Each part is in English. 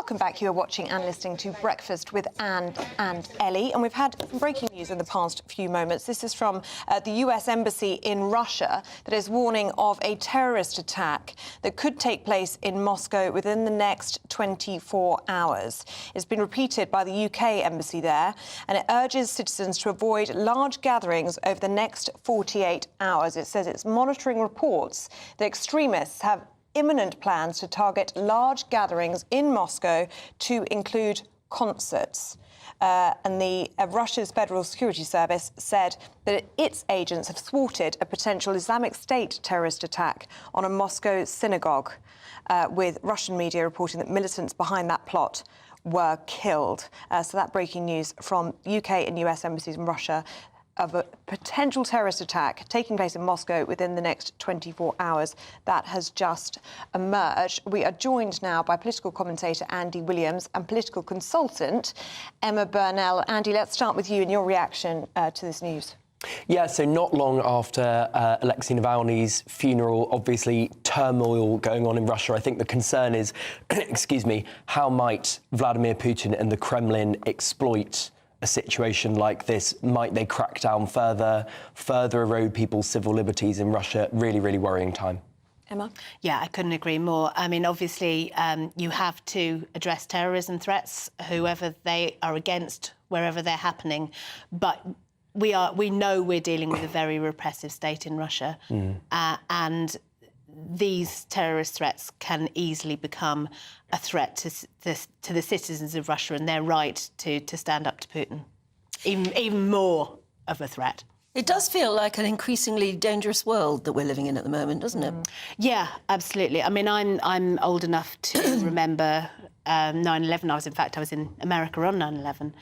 Welcome back. You are watching and listening to Breakfast with Anne and Ellie. And we've had some breaking news in the past few moments. This is from the US Embassy in Russia that is warning of a terrorist attack that could take place in Moscow within the next 24 hours. It's been repeated by the UK Embassy there, and it urges citizens to avoid large gatherings over the next 48 hours. It says it's monitoring reports that extremists have imminent plans to target large gatherings in Moscow to include concerts. And Russia's Federal Security Service said that its agents have thwarted a potential Islamic State terrorist attack on a Moscow synagogue, with Russian media reporting that militants behind that plot were killed. So that breaking news from UK and US embassies in Russia of a potential terrorist attack taking place in Moscow within the next 24 hours. That has just emerged. We are joined now by political commentator Andy Williams and political consultant Emma Burnell. Andy, let's start with you and your reaction to this news. Yeah, so not long after Alexei Navalny's funeral, obviously turmoil going on in Russia. I think the concern is, excuse me, how might Vladimir Putin and the Kremlin exploit a situation like this? Might they crack down further erode people's civil liberties in Russia? Really, really worrying time. Emma? Yeah, I couldn't agree more. I mean, obviously, you have to address terrorism threats, whoever they are against, wherever they're happening. But we know we're dealing with a very repressive state in Russia, and these terrorist threats can easily become a threat to the citizens of Russia and their right to stand up to Putin. Even more of a threat. It does feel like an increasingly dangerous world that we're living in at the moment, doesn't it? Yeah, absolutely. I mean, I'm old enough to remember 9/11. I was in America on 9/11,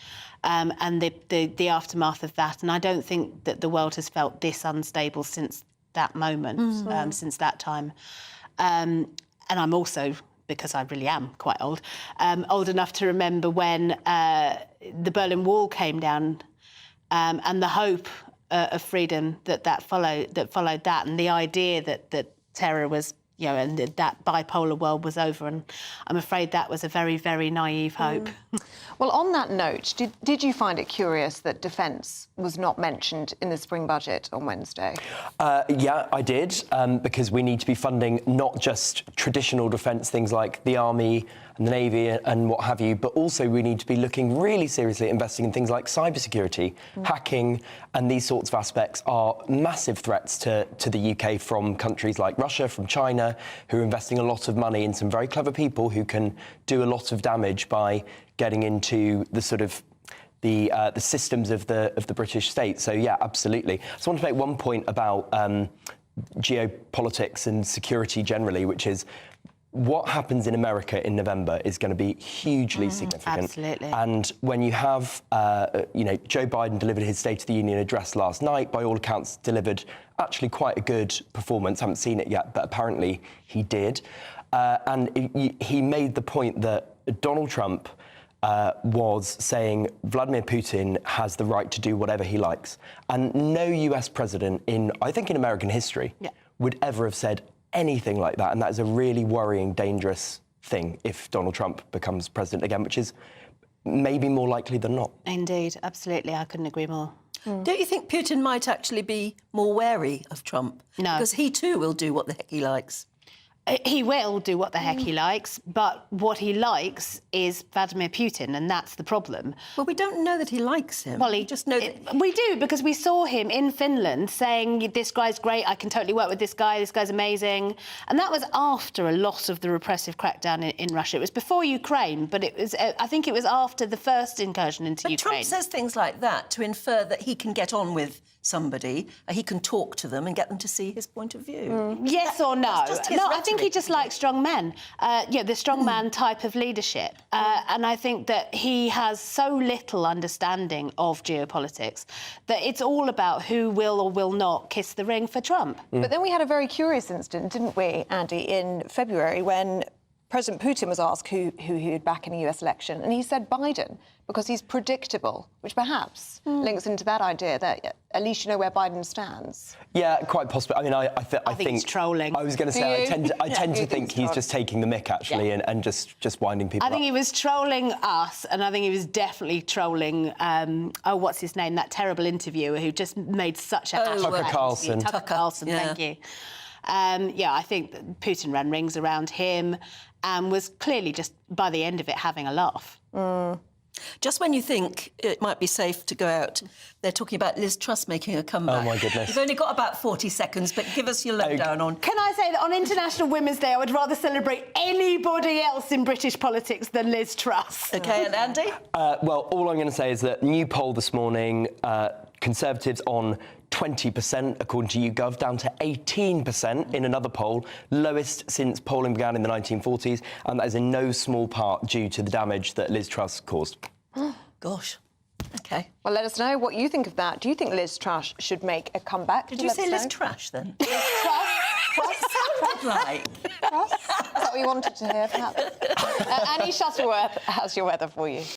and the aftermath of that. And I don't think that the world has felt this unstable since that moment, since that time. And I'm also, because I really am quite old enough to remember when the Berlin Wall came down, and the hope of freedom that followed that, and the idea that terror was, you know, and that bipolar world was over. And I'm afraid that was a very, very naive hope. Well, on that note, did you find it curious that defence was not mentioned in the spring budget on Wednesday? Yeah, I did, because we need to be funding not just traditional defence, things like the Army and the Navy and what have you, but also we need to be looking really seriously at investing in things like cybersecurity. Hacking and these sorts of aspects are massive threats to the UK from countries like Russia, from China, who are investing a lot of money in some very clever people who can do a lot of damage by getting into the sort of the systems of the British state. So yeah, absolutely. I just want to make one point about geopolitics and security generally, which is what happens in America in November is going to be hugely significant. Absolutely. And when you have, Joe Biden delivered his State of the Union address last night, by all accounts delivered actually quite a good performance. I haven't seen it yet, but apparently he did. And he made the point that Donald Trump was saying Vladimir Putin has the right to do whatever he likes. And no US president I think in American history would ever have said anything like that. And that is a really worrying, dangerous thing if Donald Trump becomes president again, which is maybe more likely than not. Indeed, absolutely. I couldn't agree more. Don't you think Putin might actually be more wary of Trump? No. Because he too will do what the heck he likes. He will do what the heck he likes, but what he likes is Vladimir Putin, and that's the problem. Well, we don't know that he likes him. Well, we just know that... We do, because we saw him in Finland saying, this guy's great, I can totally work with this guy's amazing. And that was after a lot of the repressive crackdown in Russia. It was before Ukraine, but it was, I think it was after the first incursion into Ukraine. But Trump says things like that to infer that he can get on with somebody, he can talk to them and get them to see his point of view. Yes or no? No, I think he just rhetoric. likes strong men. The strong man type of leadership. And I think that he has so little understanding of geopolitics that it's all about who will or will not kiss the ring for Trump. But then we had a very curious incident, didn't we, Andy, in February when President Putin was asked who he would back in the US election, and he said Biden, because he's predictable, which perhaps links into that idea that at least you know where Biden stands. Yeah, quite possibly. I mean, I think he's trolling. I was going to say, I tend to think he's just taking the mick, actually, and just winding people up. I think he was trolling us, and I think he was definitely trolling, what's his name, that terrible interviewer who just made such a... Tucker Carlson. Tucker Carlson, thank you. I think that Putin ran rings around him and was clearly just, by the end of it, having a laugh. Just when you think it might be safe to go out, they're talking about Liz Truss making a comeback. Oh, my goodness. You've only got about 40 seconds, but give us your lowdown on... Can I say that on International Women's Day, I would rather celebrate anybody else in British politics than Liz Truss? OK, and Andy? Well, all I'm going to say is that new poll this morning, Conservatives on 20%, according to YouGov, down to 18% in another poll, lowest since polling began in the 1940s, and that is in no small part due to the damage that Liz Truss caused. Gosh. OK. Well, let us know what you think of that. Do you think Liz Truss should make a comeback? Did you say Liz Trash, then? Liz Truss? What sounded like? Truss? Is that what you wanted to hear, perhaps? Annie Shuttleworth has your weather for you.